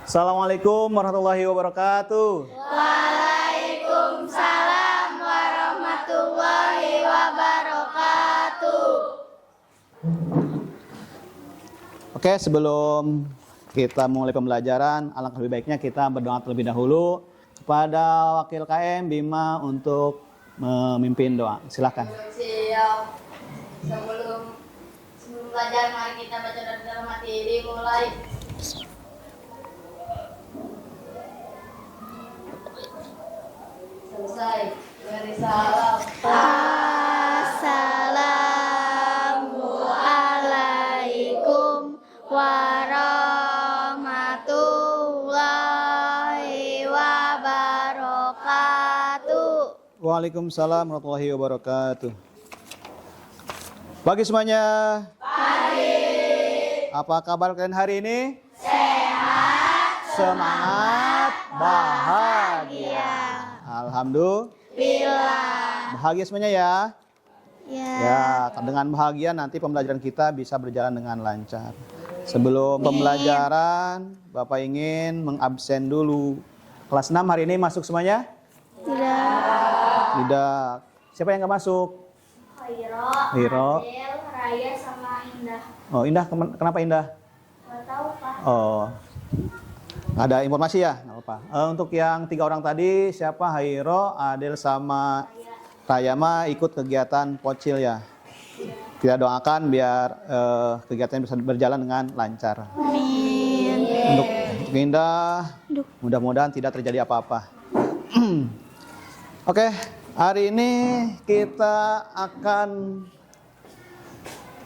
Assalamualaikum warahmatullahi wabarakatuh. Waalaikumsalam warahmatullahi wabarakatuh. Oke, sebelum kita mulai pembelajaran, alangkah lebih baiknya kita berdoa terlebih dahulu kepada Wakil KM Bima untuk memimpin doa. Silakan. Siap. Sebelum belajar, mari kita baca doa dalam hati. Dimulai. Selesai. Beri salam. Assalamualaikum warahmatullahi wabarakatuh. Waalaikumsalam warahmatullahi wabarakatuh. Pagi semuanya. Pagi. Apa kabar kalian hari ini? Sehat. Semangat, bahagia. Alhamdulillah. Bahagia semuanya ya. Ya, dengan bahagia nanti pembelajaran kita bisa berjalan dengan lancar. Sebelum pembelajaran, Bapak ingin mengabsen dulu. Kelas 6 hari ini masuk semuanya? Tidak. Siapa yang nggak masuk? Hiro, Adel, Raya, sama Indah. Oh, Indah. Kenapa Indah? Gak tahu, Pak. Oh, nggak ada informasi ya? Nggak apa. Untuk yang 3 orang tadi, siapa? Hairo, Adel, sama Rayama ikut kegiatan Pocil ya. Kita doakan biar kegiatan bisa berjalan dengan lancar. Amin. Untuk Indah, mudah-mudahan tidak terjadi apa-apa. Oke, hari ini kita akan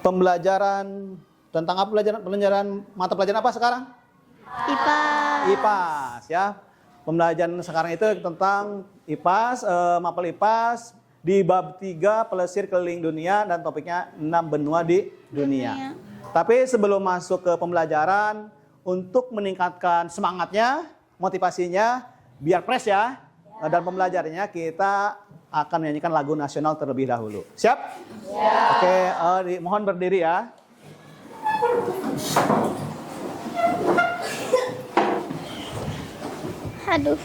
pembelajaran tentang apa? Pelajaran mata pelajaran apa sekarang? IPAS ya. Pembelajaran sekarang itu tentang IPAS, mapel IPAS di bab 3 pelesir keliling dunia dan topiknya 6 benua di dunia. Tapi sebelum masuk ke pembelajaran, untuk meningkatkan semangatnya, motivasinya, biar fresh ya, dan pembelajarannya kita akan menyanyikan lagu nasional terlebih dahulu. Siap? Siap. Oke, mohon berdiri ya. Aduh.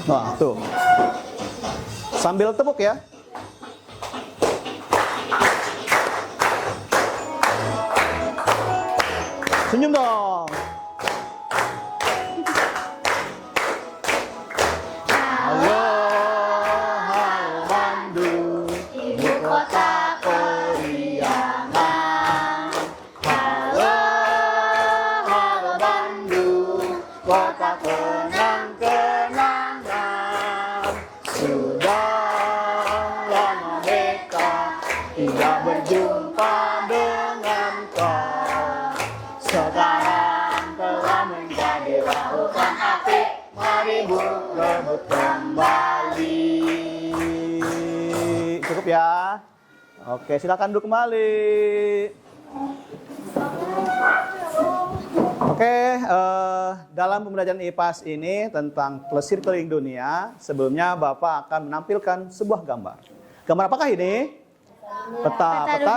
Nah, tuh. Sambil tepuk ya. Senyum dong. Halo, halo Bandung, ibu kota periangan. Halo, halo Bandung, kota kenang-kenangan. Sudah lama beta tidak berjumpa dengan kau. Sekarang telah menjadi lautan hati, mari berebut kembali. Cukup ya. Oke, silakan duduk kembali. Oke, dalam pembelajaran IPAS ini tentang pelesir keliling dunia, sebelumnya Bapak akan menampilkan sebuah gambar. Gambar apakah ini? Peta apa?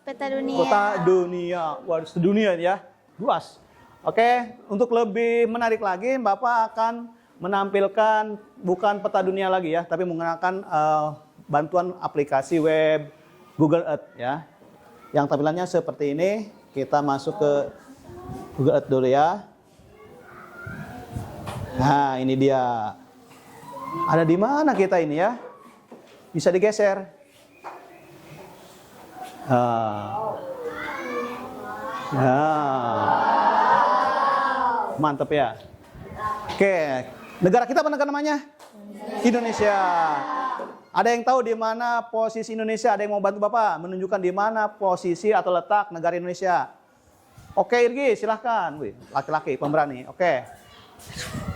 Peta dunia. Peta dunia. Wah, sedunia ya. Luas. Oke, untuk lebih menarik lagi, Bapak akan menampilkan bukan peta dunia lagi ya, tapi menggunakan bantuan aplikasi web Google Earth ya. Yang tampilannya seperti ini. Kita masuk ke Google Earth dulu ya. Nah, ini dia. Ada di mana kita ini ya? Bisa digeser. Mantap ya. Oke, negara kita apa negara namanya? Indonesia. Ada yang tahu di mana posisi Indonesia? Ada yang mau bantu Bapak menunjukkan di mana posisi atau letak negara Indonesia? Oke, Irgi, silahkan. Wih, laki-laki pemberani. Oke.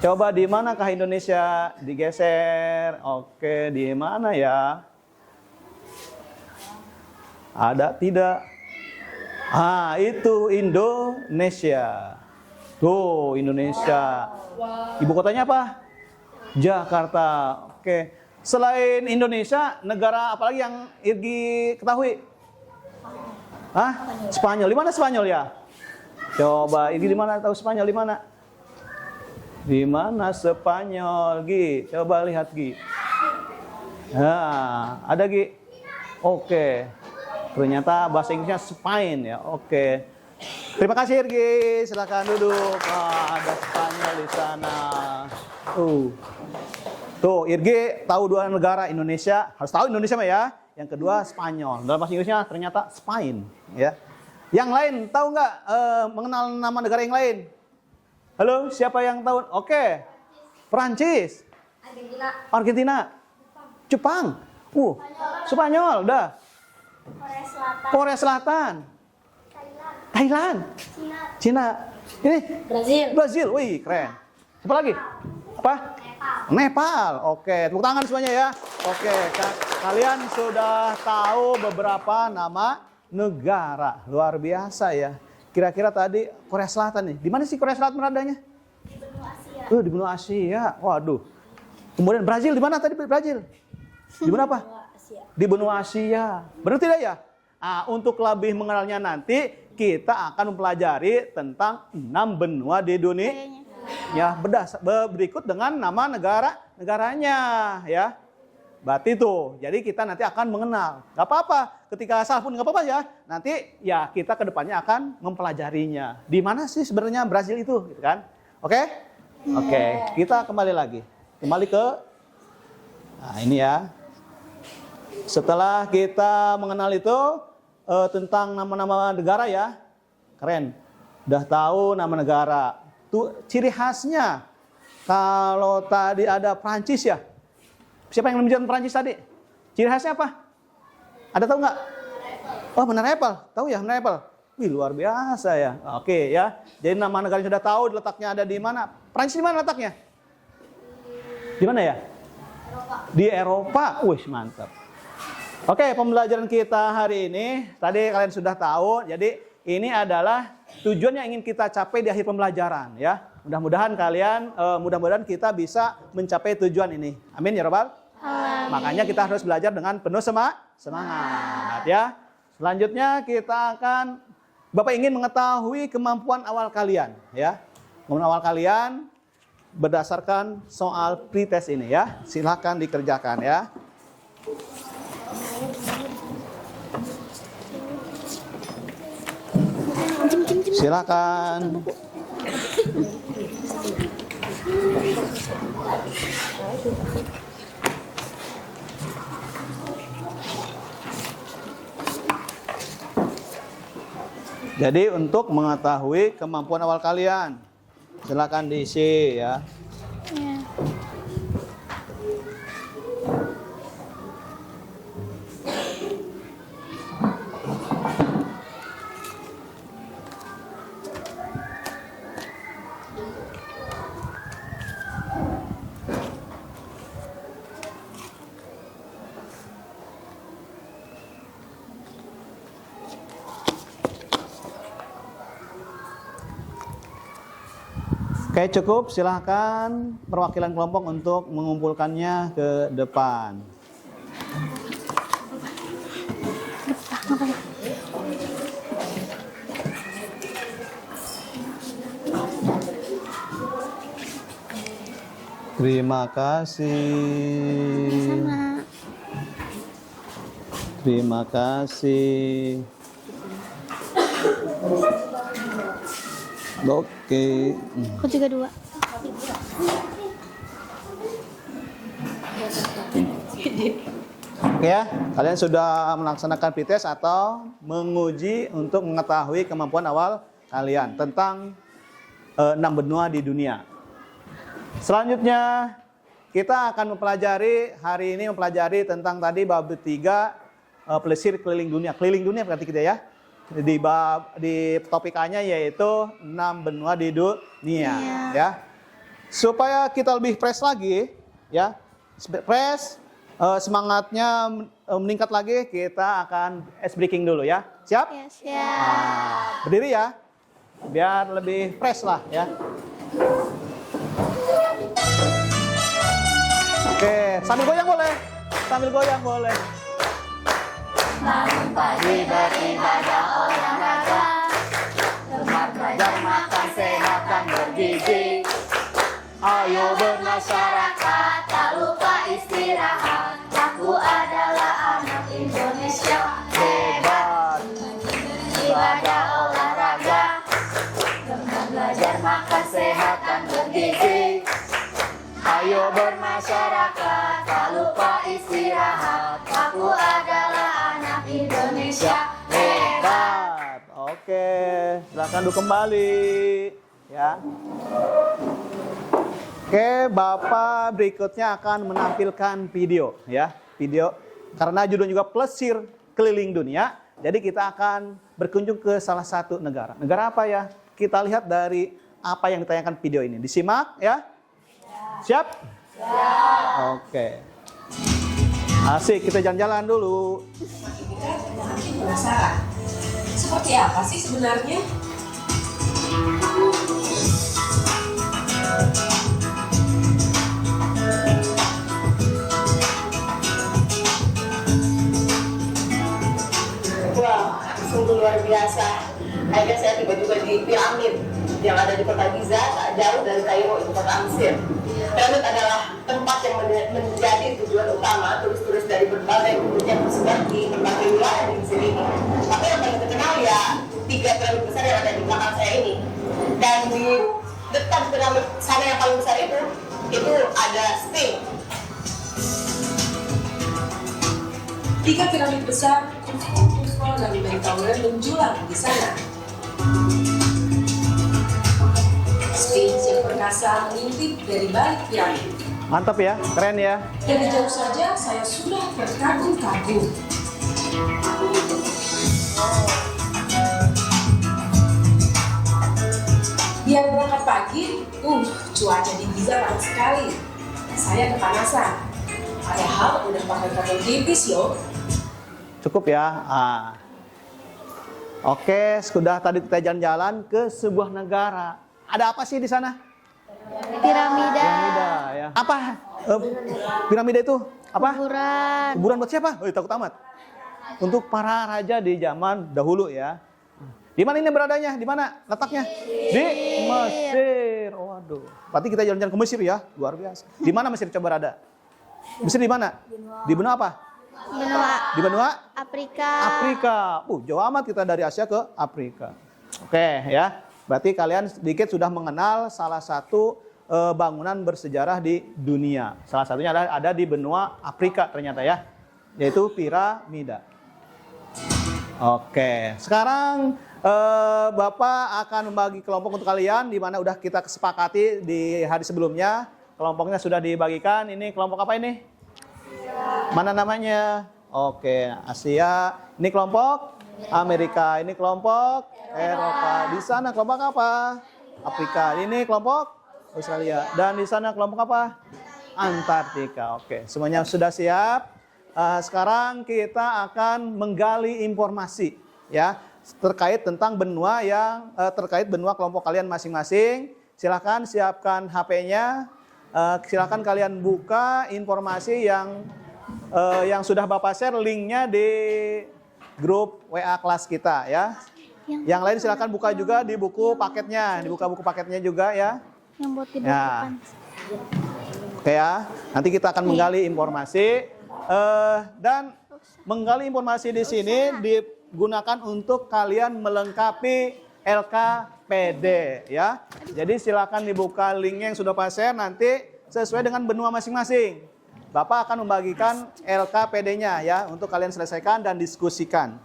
Coba di manakah Indonesia? Digeser. Oke, di mana ya? Ada tidak? Ah, itu Indonesia. Tuh, Indonesia. Ibu kotanya apa? Jakarta. Oke. Selain Indonesia, negara apa lagi yang Irgi ketahui? Hah? Spanyol. Di mana Spanyol ya? Coba, ini di mana? Tahu Spanyol di mana? Di mana Spanyol, Gi? Coba lihat, Gi. Nah, ada, Gi? Oke. Ternyata bahasa Inggrisnya Spain ya. Oke. Terima kasih, Gi. Silakan duduk. Ada Spanyol di sana. Tuh, Irgi tahu dua negara, Indonesia. Harus tahu Indonesia mah ya. Yang kedua Spanyol. Dalam bahasa Inggrisnya ternyata Spain ya. Yang lain tahu nggak mengenal nama negara yang lain? Halo, siapa yang tahu? Oke. Prancis. Argentina. Jepang. Spanyol, udah. Korea Selatan. Thailand. Cina. Ini Brazil. Wih, keren. Siapa lagi? Apa? Nepal. Oke, tepuk tangan semuanya ya. Oke, kalian sudah tahu beberapa nama negara. Luar biasa ya. Kira-kira tadi Korea Selatan nih. Di mana sih Korea Selatan beradanya? Di benua Asia. Di benua Asia. Waduh. Kemudian Brazil di mana tadi Brazil? Di mana apa? Di benua Asia. Benar tidak ya? Untuk lebih mengenalnya nanti kita akan mempelajari tentang 6 benua di dunia. Ya, berikut dengan nama negaranya ya. Berarti itu. Jadi kita nanti akan mengenal. Gak apa-apa. Ketika salah pun gak apa-apa ya. Nanti ya kita kedepannya akan mempelajarinya. Di mana sih sebenarnya Brazil itu, gitu kan? Oke? Oke. Kita kembali lagi. Kembali ke ini ya. Setelah kita mengenal itu tentang nama-nama negara ya. Keren. Udah tahu nama negara. Tuh ciri khasnya. Kalau tadi ada Prancis ya. Siapa yang menunjukkan Prancis tadi? Ciri khasnya apa? Ada tahu nggak? Oh, Menara Eiffel. Tahu ya Menara Eiffel? Wih, luar biasa ya. Oke ya. Jadi nama negara yang sudah tahu letaknya ada di mana? Prancis di mana letaknya? Di mana ya? Eropa. Di Eropa. Wih, mantap. Oke, pembelajaran kita hari ini tadi kalian sudah tahu. Jadi ini adalah tujuan yang ingin kita capai di akhir pembelajaran ya. Mudah-mudahan kita bisa mencapai tujuan ini. Amin ya Rabbal. Makanya kita harus belajar dengan penuh semangat ya. Selanjutnya kita akan Bapak ingin mengetahui kemampuan awal kalian ya. Kemampuan awal kalian berdasarkan soal pretest ini ya. Silakan dikerjakan ya. Silakan. Jadi untuk mengetahui kemampuan awal kalian, silakan diisi ya. Oke, cukup. Silahkan perwakilan kelompok untuk mengumpulkannya ke depan. Terima kasih. Terima kasih. Oke. Aku juga 2. Oke ya, kalian sudah melaksanakan pretest atau menguji untuk mengetahui kemampuan awal kalian tentang 6 benua di dunia. Selanjutnya kita akan hari ini mempelajari tentang tadi bab 3 pelesir keliling dunia. Keliling dunia berarti kita ya. Di topik A-nya yaitu 6 benua di dunia ya. Supaya kita lebih fresh lagi ya. Semangatnya meningkat lagi, kita akan ice breaking dulu ya. Siap? Ya, siap. Berdiri ya. Biar lebih fresh lah ya. Oke, sambil goyang boleh. Sambil goyang boleh. bangun pagi beribadah olahraga, gemar belajar makan sehat dan bergizi. Ayo bermasyarakat, tak lupa istirahat. Aku adalah anak Indonesia hebat. Ibadah olahraga, gemar belajar makan sehat dan bergizi. Ayo bermasyarakat, tak lupa istirahat. Aku adalah anak Indonesia hebat. Oke, silakan duduk kembali ya. Oke, Bapak berikutnya akan menampilkan video ya. Video karena judulnya juga Plesir Keliling Dunia. Jadi kita akan berkunjung ke salah satu negara. Negara apa ya? Kita lihat dari apa yang ditanyakan video ini. Disimak ya. Siap? Siap. Oke. Asik, kita jalan-jalan dulu. Penasaran, seperti apa sih sebenarnya? Wah, sungguh luar biasa. Akhirnya saya tiba-tiba di piramid yang ada di kota Giza, tak jauh dari Kairo, ibu kota Mesir. Piramid adalah tempat yang menjadi tujuan utama turis-turis dari berbagai kultur yang tersebar di berbagai wilayah di Mesir ini. Tapi yang paling terkenal ya 3 piramid besar yang ada di belakang saya ini. Dan di dekat piramid sana yang paling besar itu ada Sphinx. 3 piramid besar, Khufu dan Mentauren menjulang di sana. Sphinx yang perkasa mengintip dari balik piramid. Mantap ya, keren ya. Dari jauh saja saya sudah terkagum-kagum. Biar berangkat pagi, cuaca di Giza panas sekali. Saya kepanasan. Padahal udah pakai pakaian tipis loh. Cukup ya. Oke, sudah tadi kita jalan-jalan ke sebuah negara. Ada apa sih di sana? Piramida. Piramida ya. Apa? Piramida itu apa? Kuburan. Kuburan buat siapa? Takut amat. Untuk para raja di zaman dahulu ya. Di mana ini beradanya? Di mana letaknya? Di Mesir. Waduh. Berarti kita jalan-jalan ke Mesir ya. Luar biasa. Di mana Mesir coba berada? Mesir di mana? Di benua apa? Benua Di benua Afrika. Afrika. Jauh amat kita dari Asia ke Afrika. Oke ya. Berarti kalian sedikit sudah mengenal salah satu bangunan bersejarah di dunia. Salah satunya ada di benua Afrika ternyata ya. Yaitu piramida. Oke. Sekarang Bapak akan membagi kelompok untuk kalian di mana udah kita kesepakati di hari sebelumnya. Kelompoknya sudah dibagikan. Ini kelompok apa ini? Mana namanya? Oke, Asia. Ini kelompok Amerika. Ini kelompok Eropa. Di sana kelompok apa? Afrika. Ini kelompok Australia. Dan di sana kelompok apa? Antartika. Oke, semuanya sudah siap. Sekarang kita akan menggali informasi ya terkait tentang benua yang terkait benua kelompok kalian masing-masing. Silakan siapkan HP-nya. Silakan kalian buka informasi yang sudah Bapak share linknya di grup WA kelas kita ya. Yang lain silakan buka juga di buku paketnya, dibuka buku paketnya juga ya. Yang buat tidur Ya. depan. Oke ya, nanti kita akan menggali informasi dan menggali informasi di sini digunakan untuk kalian melengkapi LKPD ya. Jadi silakan dibuka linknya yang sudah Pak share nanti sesuai dengan benua masing-masing. Bapak akan membagikan LKPD-nya ya untuk kalian selesaikan dan diskusikan.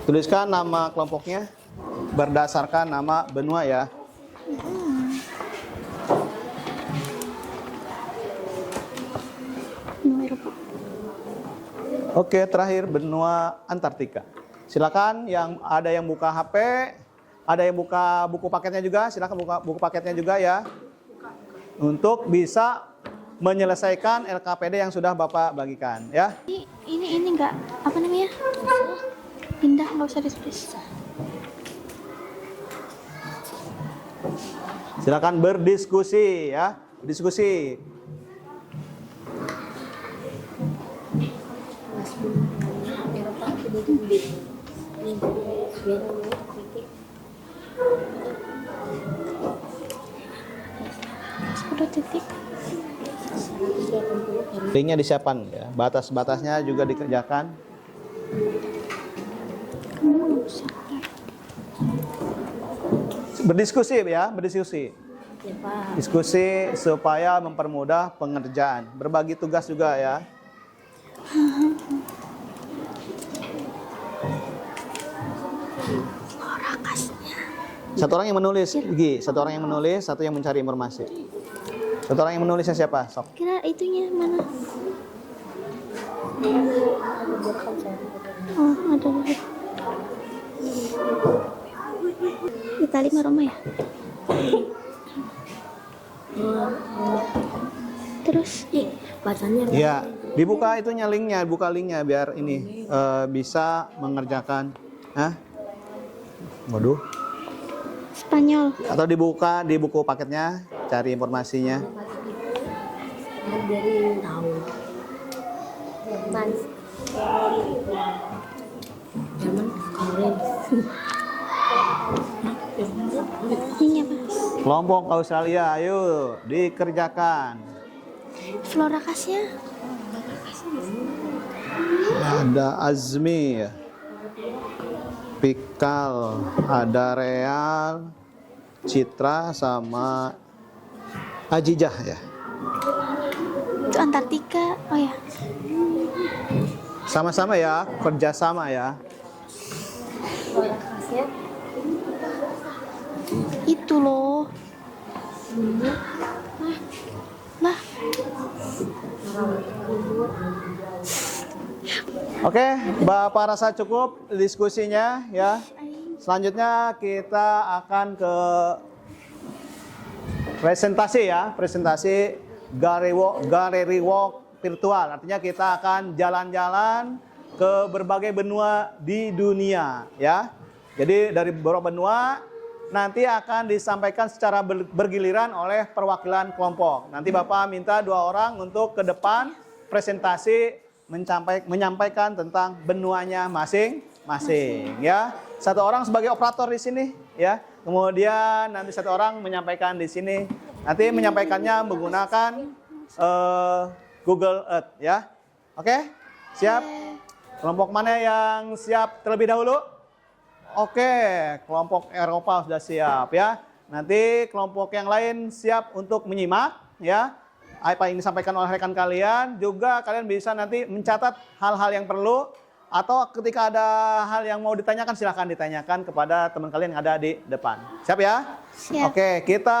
Tuliskan nama kelompoknya berdasarkan nama benua ya. Benua Eropa. Oke, terakhir benua Antartika. Silakan yang ada yang buka HP, ada yang buka buku paketnya juga, silakan buka buku paketnya juga ya. Untuk bisa menyelesaikan LKPD yang sudah Bapak bagikan ya. Ini enggak apa namanya? Pindah, enggak usah ditulis. Silakan berdiskusi ya, berdiskusi. titik. Linknya disiapkan ya. Batas-batasnya juga dikerjakan. Berdiskusi ya, berdiskusi. Diskusi supaya mempermudah pengerjaan. Berbagi tugas juga ya. Satu orang yang menulis, Gi. Satu orang yang menulis, satu yang mencari informasi. Satu orang yang menulisnya siapa? Sok. Kira itunya mana? Oh, ada lagi. Itali Roma ya? Terus bacanya Iya, dibuka itunya linknya, buka linknya biar ini bisa mengerjakan. Hah? Waduh. Spanyol. Atau dibuka di buku paketnya, cari informasinya. dari tahu Jerman keren Ini apa? Kelompok Australia, ayo dikerjakan. Flora Acacia. Ada Azmi, Pikal, ada Real, Citra sama Ajijah ya. Itu Antartika. Oh ya. Sama-sama ya, kerjasama ya. Itu loh. Lah. Oke, Bapak rasa cukup diskusinya ya. Selanjutnya kita akan ke presentasi ya, presentasi gallery walk virtual. Artinya kita akan jalan-jalan ke berbagai benua di dunia ya. Jadi dari beberapa benua nanti akan disampaikan secara bergiliran oleh perwakilan kelompok. Nanti Bapak minta 2 orang untuk ke depan presentasi menyampaikan tentang benuanya masing-masing ya. 1 orang sebagai operator di sini ya. Kemudian nanti 1 orang menyampaikan di sini. Nanti menyampaikannya menggunakan Google Earth ya. Oke? Siap? Kelompok mana yang siap terlebih dahulu? Oke, kelompok Eropa sudah siap ya. Nanti kelompok yang lain siap untuk menyimak ya. Apa yang disampaikan oleh rekan kalian. Juga kalian bisa nanti mencatat hal-hal yang perlu. Atau ketika ada hal yang mau ditanyakan, silahkan ditanyakan kepada teman kalian yang ada di depan. Siap ya? Siap. Oke, kita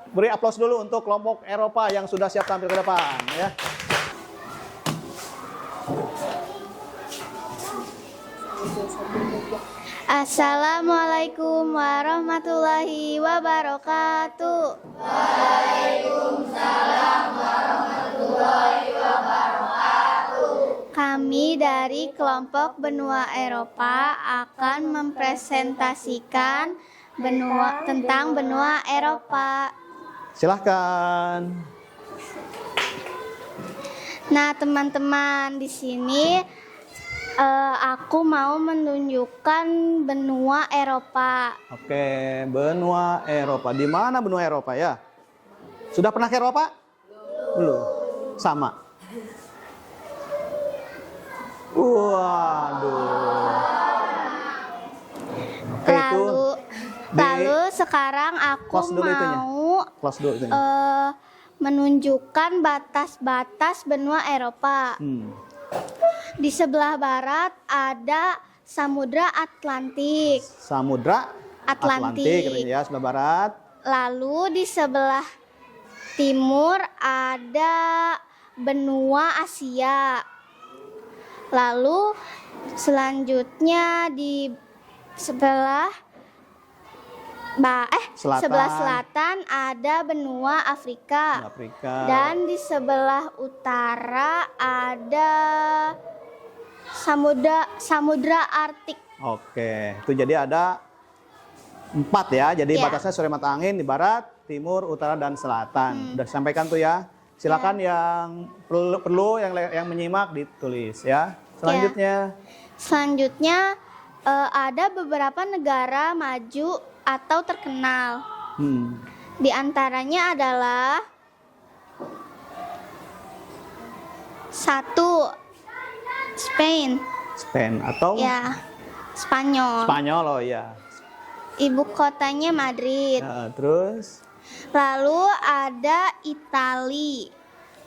beri aplaus dulu untuk kelompok Eropa yang sudah siap tampil ke depan ya. Assalamualaikum warahmatullahi wabarakatuh. Kami dari kelompok benua Eropa akan mempresentasikan tentang benua Eropa. Silahkan. Nah, teman-teman, di sini aku mau menunjukkan benua Eropa. Oke, benua Eropa. Di mana benua Eropa ya? Sudah pernah ke Eropa? Belum. Sama. Waduh. Oke, Lalu sekarang aku close dulu itunya. mau Close dulu itunya. menunjukkan batas-batas benua Eropa. Di sebelah barat ada Samudra Atlantik. Samudra Atlantik katanya ya, sebelah barat. Lalu di sebelah timur ada benua Asia. Lalu selanjutnya di sebelah selatan ada benua Afrika. Dan di sebelah utara ada Samudra Arktik. Oke, itu jadi ada 4 ya. Jadi batasnya sore mata angin di barat, timur, utara, dan selatan. Udah disampaikan tuh ya. Silakan yang perlu yang menyimak ditulis ya. Selanjutnya. Selanjutnya ada beberapa negara maju atau terkenal. Di antaranya adalah 1. Spain. Spain atau Ya, Spanyol. Spanyol, oh ya. Ibu kotanya Madrid. Terus Lalu ada Itali.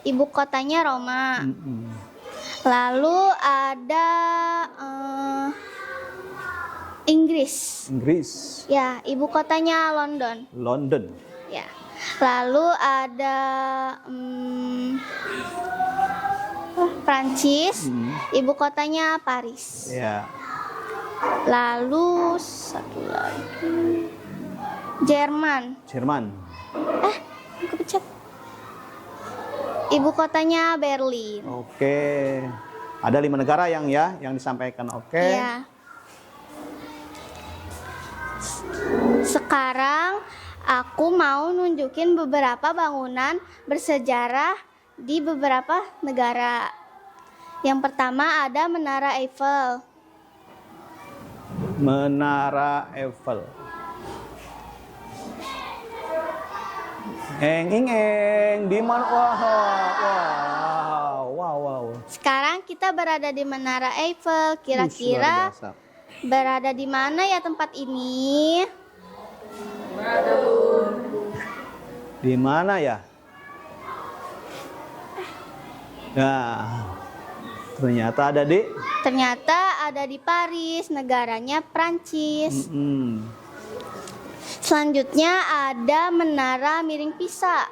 Ibu kotanya Roma. Lalu ada Inggris. Inggris, Ya, ibu kotanya London. London. Ya. Lalu ada Prancis. Ibu kotanya Paris. Ya. Lalu satu lagi Jerman. Jerman. Kepencet. Ibu kotanya Berlin. Oke. Ada 5 negara yang disampaikan. Oke. Iya. Sekarang aku mau nunjukin beberapa bangunan bersejarah di beberapa negara. Yang pertama ada Menara Eiffel. Menara Eiffel. Di mana? Wow. Sekarang kita berada di Menara Eiffel. Luar Kira-kira biasa. berada di mana ya tempat ini? Di mana ya? Nah, ternyata ada di Paris, negaranya Prancis. Selanjutnya ada Menara Miring Pisa.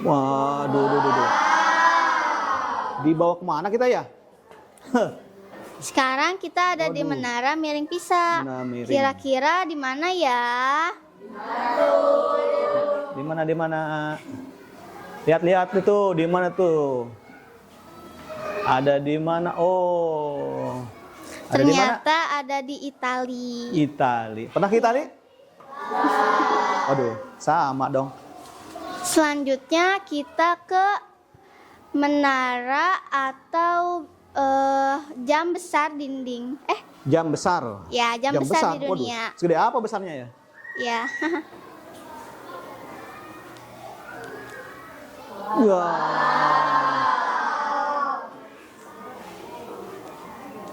Waduh. Dibawa kemana kita ya? Sekarang kita ada di Menara Miring Pisa. Menara miring. Kira-kira di mana ya? Di mana? Lihat itu, di mana tuh? Ada di mana? Oh. Ada di mana? Ternyata ada di Itali. Itali. Pernah ke Itali? Waduh, sama dong. Selanjutnya kita ke menara atau jam besar dinding. Jam besar. Ya, jam besar di Waduh, dunia. segede apa besarnya ya? Ya. Wah.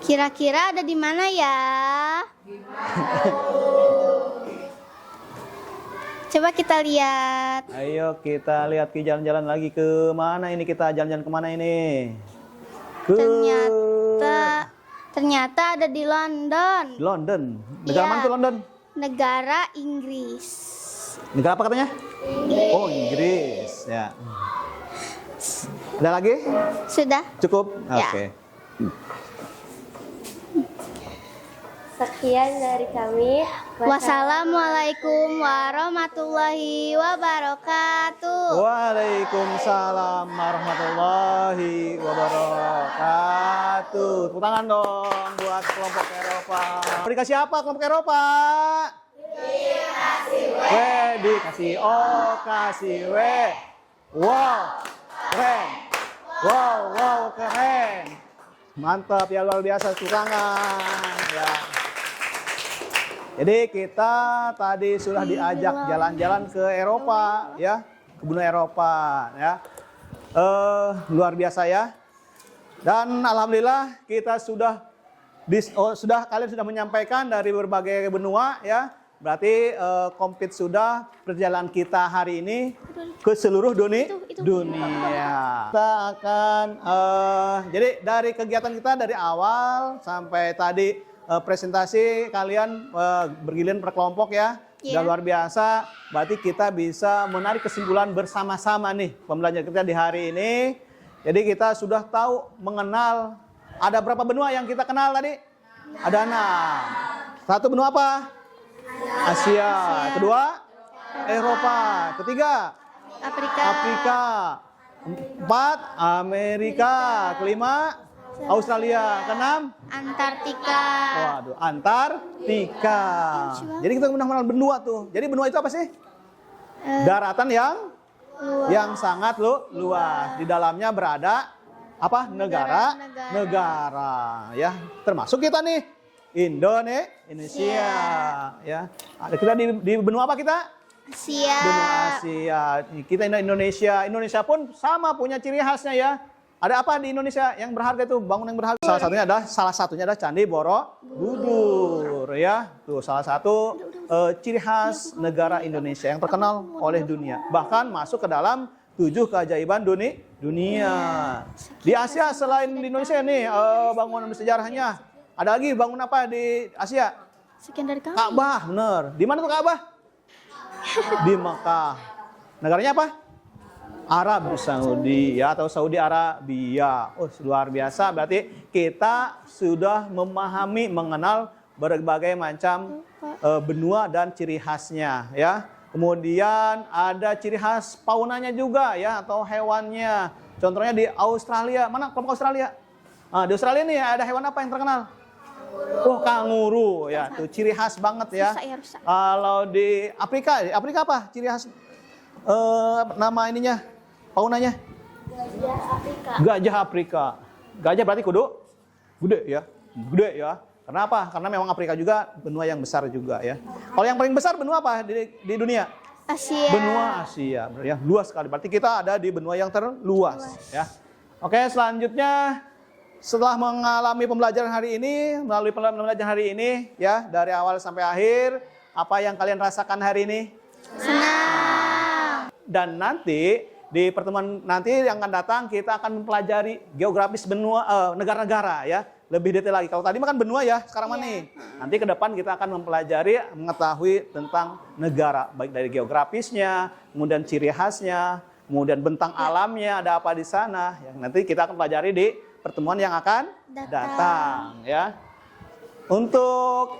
Kira-kira ada di mana ya? Coba kita lihat. Ayo kita lihat ke jalan-jalan lagi ke mana ini kita jalan-jalan kemana ini? Ternyata ada di London. London. Negara Iya. mana tuh London? Negara Inggris. Negara apa katanya? Oh, Inggris. Ya. Ada lagi? Sudah? Cukup? Ya. Oke. Sekian dari kami. Wassalamualaikum warahmatullahi wabarakatuh. Waalaikumsalam warahmatullahi wabarakatuh. Tepuk tangan dong buat kelompok Eropa. Dikasih apa kelompok Eropa? Dikasih W. Dikasih O, kasih W. Wow, keren. Wow, keren. Mantap ya, luar biasa, tangan. Ya. Jadi kita tadi sudah diajak jalan-jalan ke Eropa, ya, ke benua Eropa, ya, luar biasa ya. Dan alhamdulillah kita kalian sudah menyampaikan dari berbagai benua, ya. Berarti komplit sudah perjalanan kita hari ini ke seluruh dunia. Kita akan jadi dari kegiatan kita dari awal sampai tadi presentasi kalian bergiliran per kelompok ya. Iya. Dan luar biasa. Berarti kita bisa menarik kesimpulan bersama-sama nih pembelajaran kita di hari ini. Jadi kita sudah tahu mengenal ada berapa benua yang kita kenal tadi? Ada 6. Satu benua apa? Asia. Kedua? Eropa. Ketiga? Afrika. 4, Amerika. Kelima? Australia. Keenam, Antartika. waduh, Antartika. Jadi kita udah mengenal benua tuh. Jadi benua itu apa sih? Daratan yang sangat luas. Di dalamnya berada apa? Negara. Ya, termasuk kita nih, Indonesia. Ya, ada kita di benua apa kita? Asia. Benua Asia. Kita Indonesia. Indonesia pun sama punya ciri khasnya ya. Ada apa di Indonesia yang berharga itu? Bangunan yang berharga. Salah satunya adalah Candi Borobudur ya. Tuh salah satu ciri khas negara Indonesia yang terkenal oleh dunia. Bahkan masuk ke dalam 7 keajaiban dunia. Di Asia selain di Indonesia nih bangunan bersejarahnya. Ada lagi bangunan apa di Asia? Sekian dari kami. Ka'bah, bener. Di mana tuh Ka'bah? Di Mekah. Negaranya apa? Arab Saudi ya, atau Saudi Arabia. Oh, luar biasa. Berarti kita sudah memahami, mengenal berbagai macam benua dan ciri khasnya ya. Kemudian ada ciri khas faunanya juga ya, atau hewannya. Contohnya di Australia. Mana kelompok Australia? Di Australia nih ada hewan apa yang terkenal? Oh, kanguru ya, tuh ciri khas banget ya. Rusak. Kalau di Afrika apa ciri khas nama ininya, faunanya? Gajah Afrika. Gajah berarti gede ya. Kenapa? Karena memang Afrika juga benua yang besar juga ya. Kalau yang paling besar benua apa di dunia? Asia. Benua Asia, ya luas sekali. Berarti kita ada di benua yang terluas ya. Oke, selanjutnya setelah mengalami pembelajaran hari ini, melalui pembelajaran hari ini ya, dari awal sampai akhir, apa yang kalian rasakan hari ini? Senang. Dan nanti di pertemuan nanti yang akan datang kita akan mempelajari geografis benua negara-negara ya, lebih detail lagi. Kalau tadi makan benua ya, sekarang mana nih? Nanti ke depan kita akan mempelajari, mengetahui tentang negara, baik dari geografisnya, kemudian ciri khasnya, kemudian bentang alamnya ada apa di sana. Yang nanti kita akan pelajari di pertemuan yang akan datang ya. Untuk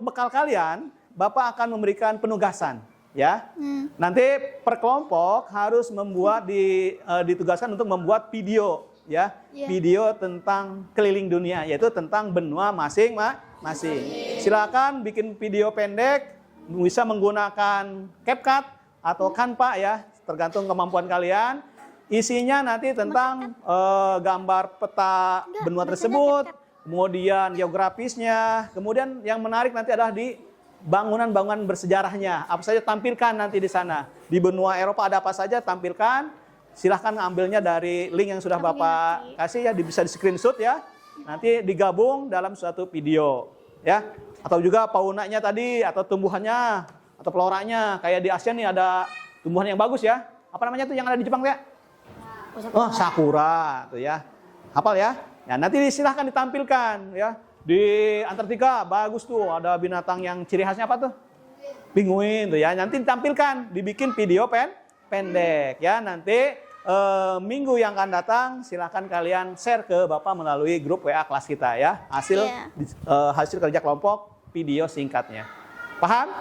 bekal kalian, Bapak akan memberikan penugasan ya. Nanti per kelompok harus membuat ditugaskan untuk membuat video ya. Video tentang keliling dunia, yaitu tentang benua masing-masing. Silakan bikin video pendek, bisa menggunakan CapCut atau Canva ya, tergantung kemampuan kalian. Isinya nanti tentang gambar peta benua tersebut, kemudian geografisnya, kemudian yang menarik nanti adalah di bangunan-bangunan bersejarahnya. Apa saja tampilkan nanti di sana. Di benua Eropa ada apa saja tampilkan. Silahkan ngambilnya dari link yang sudah Bapak kasih ya, bisa di screenshot ya. Nanti digabung dalam suatu video ya. Atau juga faunanya tadi, atau tumbuhannya, atau floranya. Kayak di Asia nih ada tumbuhan yang bagus ya. Apa namanya tuh yang ada di Jepang ya? Oh, sakura tuh ya. Hafal ya? Ya, nanti silahkan ditampilkan ya. Di Antartika bagus tuh, ada binatang yang ciri khasnya apa tuh? Pinguin tuh ya. Nanti ditampilkan, dibikin video pendek ya. Nanti minggu yang akan datang silahkan kalian share ke Bapak melalui grup WA kelas kita ya. Hasil kerja kelompok video singkatnya. Paham?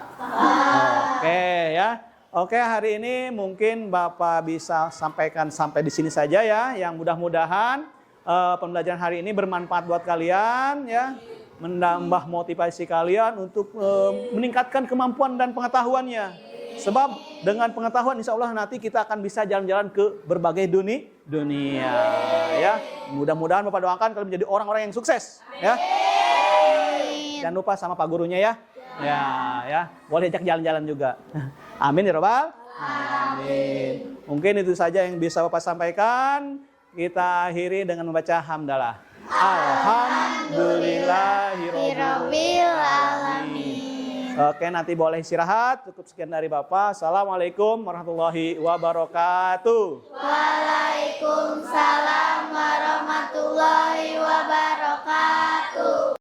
Oke ya. Oke, hari ini mungkin Bapak bisa sampaikan sampai di sini saja ya. Yang mudah-mudahan pembelajaran hari ini bermanfaat buat kalian ya. Menambah motivasi kalian untuk meningkatkan kemampuan dan pengetahuannya. Sebab dengan pengetahuan insya Allah nanti kita akan bisa jalan-jalan ke berbagai dunia ya. Mudah-mudahan Bapak doakan kalian menjadi orang-orang yang sukses ya. Jangan lupa sama Pak gurunya ya. Ya, boleh ajak jalan-jalan juga. Amin ya Rabbal Amin. Mungkin itu saja yang bisa Bapak sampaikan. Kita akhiri dengan membaca hamdalah. Alhamdulillahirabbil alamin. Oke, nanti boleh istirahat. Cukup sekian dari Bapak. Assalamualaikum warahmatullahi wabarakatuh. Waalaikumsalam warahmatullahi wabarakatuh.